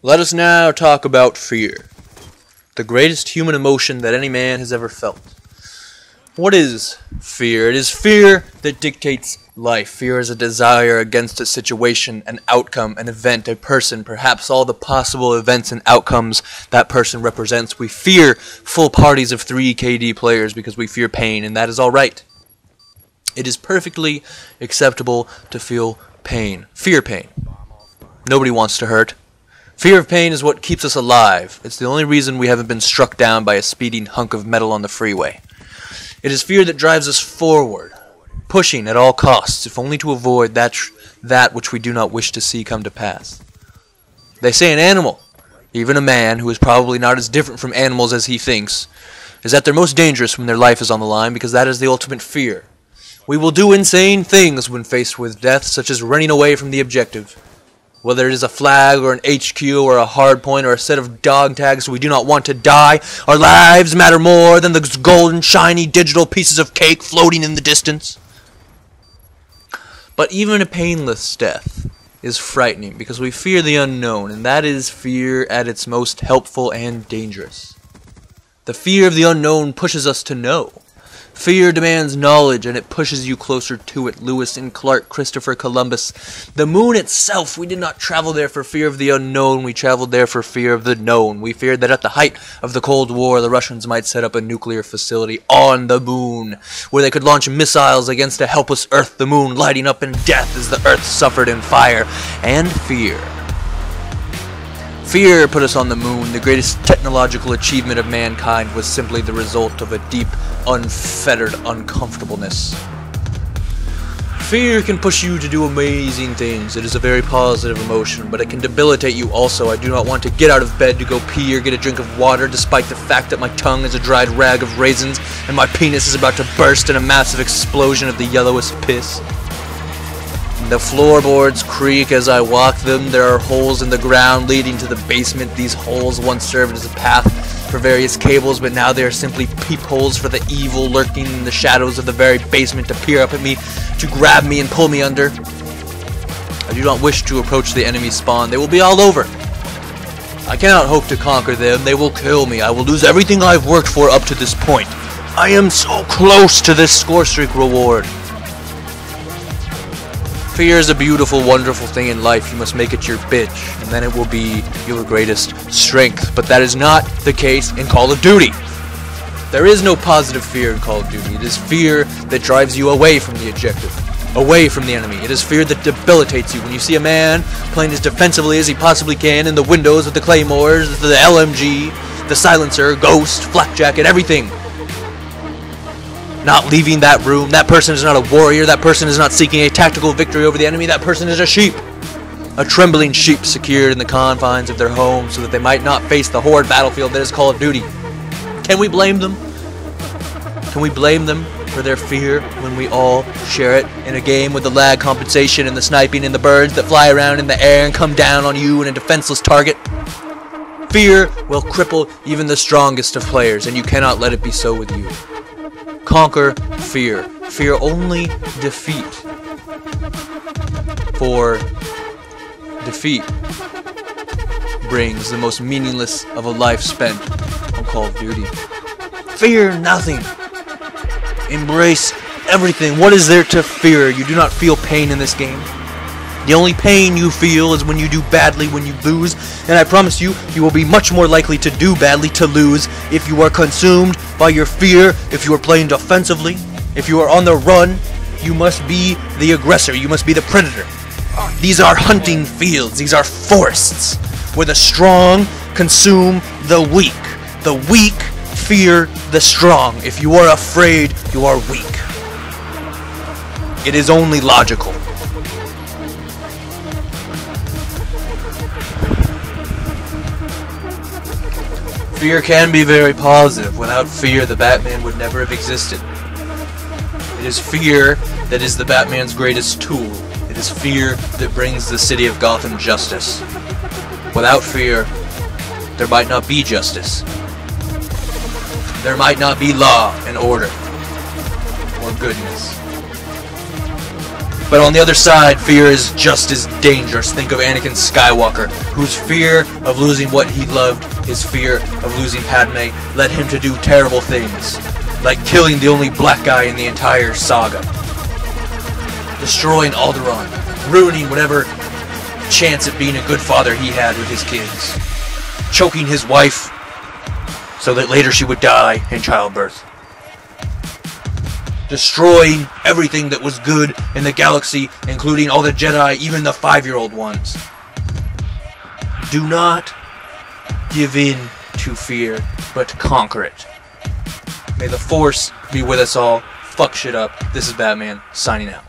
Let us now talk about fear, the greatest human emotion that any man has ever felt. What is fear? It is fear that dictates life. Fear is a desire against a situation, an outcome, an event, a person, perhaps all the possible events and outcomes that person represents. We fear full parties of 3 KD players because we fear pain, and that is all right. It is perfectly acceptable to feel pain. Fear pain. Nobody wants to hurt. Fear of pain is what keeps us alive. It's the only reason we haven't been struck down by a speeding hunk of metal on the freeway. It is fear that drives us forward, pushing at all costs, if only to avoid that which we do not wish to see come to pass. They say an animal, even a man who is probably not as different from animals as he thinks, is at their most dangerous when their life is on the line, because that is the ultimate fear. We will do insane things when faced with death, such as running away from the objective. Whether it is a flag or an HQ or a hard point or a set of dog tags, we do not want to die. Our lives matter more than the golden, shiny, digital pieces of cake floating in the distance. But even a painless death is frightening because we fear the unknown, and that is fear at its most helpful and dangerous. The fear of the unknown pushes us to know. Fear demands knowledge, and it pushes you closer to it. Lewis and Clark, Christopher Columbus. The moon itself, we did not travel there for fear of the unknown. We traveled there for fear of the known. We feared that at the height of the Cold War, the Russians might set up a nuclear facility on the moon, where they could launch missiles against a helpless Earth, the moon lighting up in death as the Earth suffered in fire. And fear. Fear put us on the moon. The greatest technological achievement of mankind was simply the result of a deep, unfettered uncomfortableness. Fear can push you to do amazing things. It is a very positive emotion, but it can debilitate you also. I do not want to get out of bed to go pee or get a drink of water, despite the fact that my tongue is a dried rag of raisins and my penis is about to burst in a massive explosion of the yellowest piss. The floorboards creak as I walk them. There are holes in the ground leading to the basement. These holes once served as a path for various cables, but now they are simply peepholes for the evil lurking in the shadows of the very basement to peer up at me, to grab me and pull me under. I do not wish to approach the enemy spawn. They will be all over. I cannot hope to conquer them. They will kill me. I will lose everything I've worked for up to this point. I am so close to this score streak reward. Fear is a beautiful, wonderful thing in life. You must make it your bitch, and then it will be your greatest strength. But that is not the case in Call of Duty. There is no positive fear in Call of Duty. It is fear that drives you away from the objective, away from the enemy. It is fear that debilitates you. When you see a man playing as defensively as he possibly can in the windows with the claymores, the LMG, the silencer, ghost, flak jacket, everything, not leaving that room. That person is not a warrior. That person is not seeking a tactical victory over the enemy. That person is a sheep. A trembling sheep secured in the confines of their home so that they might not face the horde battlefield that is Call of Duty. Can we blame them? Can we blame them for their fear when we all share it in a game with the lag compensation and the sniping and the birds that fly around in the air and come down on you in a defenseless target? Fear will cripple even the strongest of players, and you cannot let it be so with you. Conquer fear. Fear only defeat. For defeat brings the most meaningless of a life spent on Call of Duty. Fear nothing. Embrace everything. What is there to fear? You do not feel pain in this game. The only pain you feel is when you do badly, when you lose, and I promise you, you will be much more likely to do badly, to lose, if you are consumed by your fear, if you are playing defensively, if you are on the run. You must be the aggressor, you must be the predator. These are hunting fields, these are forests, where the strong consume the weak. The weak fear the strong. If you are afraid, you are weak. It is only logical. Fear can be very positive. Without fear, the Batman would never have existed. It is fear that is the Batman's greatest tool. It is fear that brings the city of Gotham justice. Without fear, there might not be justice. There might not be law and order or goodness. But on the other side, fear is just as dangerous. Think of Anakin Skywalker, whose fear of losing what he loved, his fear of losing Padme, led him to do terrible things, like killing the only black guy in the entire saga, destroying Alderaan, ruining whatever chance at being a good father he had with his kids, choking his wife so that later she would die in childbirth, destroying everything that was good in the galaxy, including all the Jedi, even the 5-year-old ones. Do not give in to fear, but conquer it. May the Force be with us all. Fuck shit up. This is Batman, signing out.